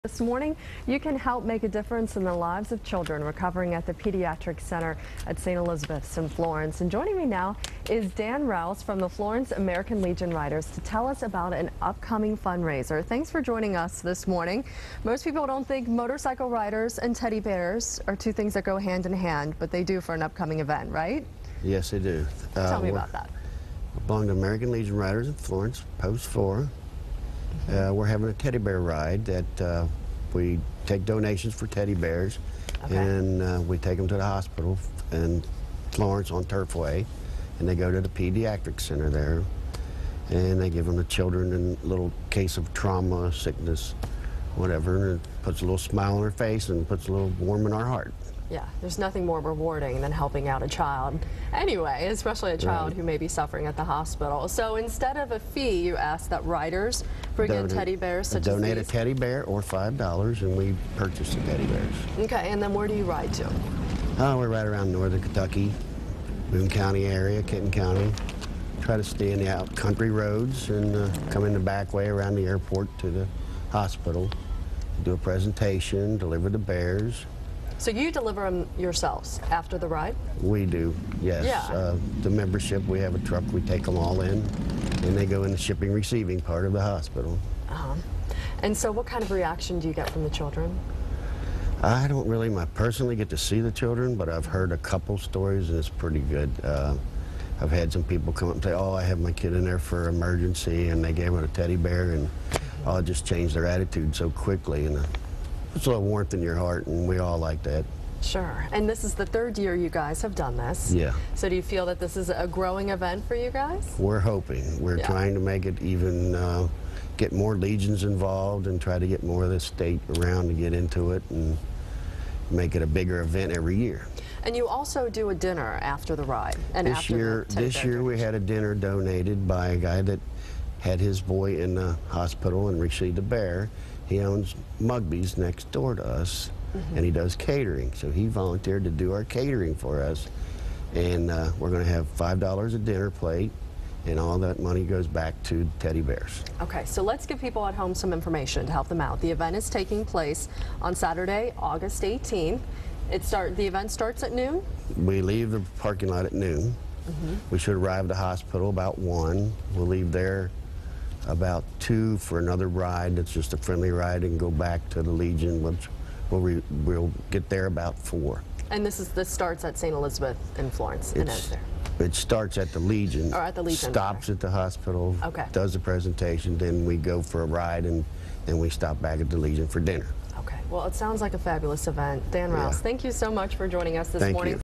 This morning, you can help make a difference in the lives of children recovering at the Pediatric Center at St. Elizabeth's in Florence. And joining me now is Dan Rouse from the Florence American Legion Riders to tell us about an upcoming fundraiser. Thanks for joining us this morning. Most people don't think motorcycle riders and teddy bears are two things that go hand in hand, but they do for an upcoming event, right? Yes, they do. Tell me about that. I belong to American Legion Riders in Florence, Post 4. We're having a teddy bear ride that we take donations for teddy bears, and we take them to the hospital in Florence on Turfway, and they go to the Pediatric Center there, and they give them to children in a little case of trauma, sickness, whatever, and it puts a little smile on their face and puts a little warm in our heart. Yeah, there's nothing more rewarding than helping out a child. Anyway, especially a child who may be suffering at the hospital. So instead of a fee, you ask that riders bring in teddy bears such as these. Donate a teddy bear or $5 and we purchase the teddy bears. Okay, and then where do you ride to? We're right around northern Kentucky, Boone County area, Kenton County. Try to stay in the out country roads and come in the back way around the airport to the hospital. Do a presentation, deliver the bears. So you deliver them yourselves after the ride? We do, yes. Yeah. The membership, we have a truck, we take them all in, and they go in the shipping receiving part of the hospital. And so what kind of reaction do you get from the children? I don't really personally get to see the children, but I've heard a couple stories and it's pretty good. I've had some people come up and say, oh, I have my kid in there for emergency, and they gave it a teddy bear, and it just changed their attitude so quickly. And it's a little warmth in your heart, and we all like that. Sure. And this is the third year you guys have done this. Yeah. So do you feel that this is a growing event for you guys? We're hoping. We're trying to make it even, get more legions involved and try to get more of the state around to get into it and make it a bigger event every year. And you also do a dinner after the ride. And this year we had a dinner donated by a guy that had his boy in the hospital and received a bear. He owns Mugby's next door to us, and he does catering. So he volunteered to do our catering for us. And we're going to have $5 a dinner plate, and all that money goes back to teddy bears. Okay, so let's give people at home some information to help them out. The event is taking place on Saturday, August 18th. The event starts at noon? We leave the parking lot at noon. We should arrive at the hospital about 1. We'll leave there about 2 for another ride that's just a friendly ride and go back to the Legion, which we'll get there about 4. And this starts at St. Elizabeth in Florence and ends there? It starts at the Legion. Or at the Legion. Stops at the hospital, does the presentation, then we go for a ride, and then we stop back at the Legion for dinner. Okay, well, it sounds like a fabulous event. Dan Rouse, thank you so much for joining us this morning.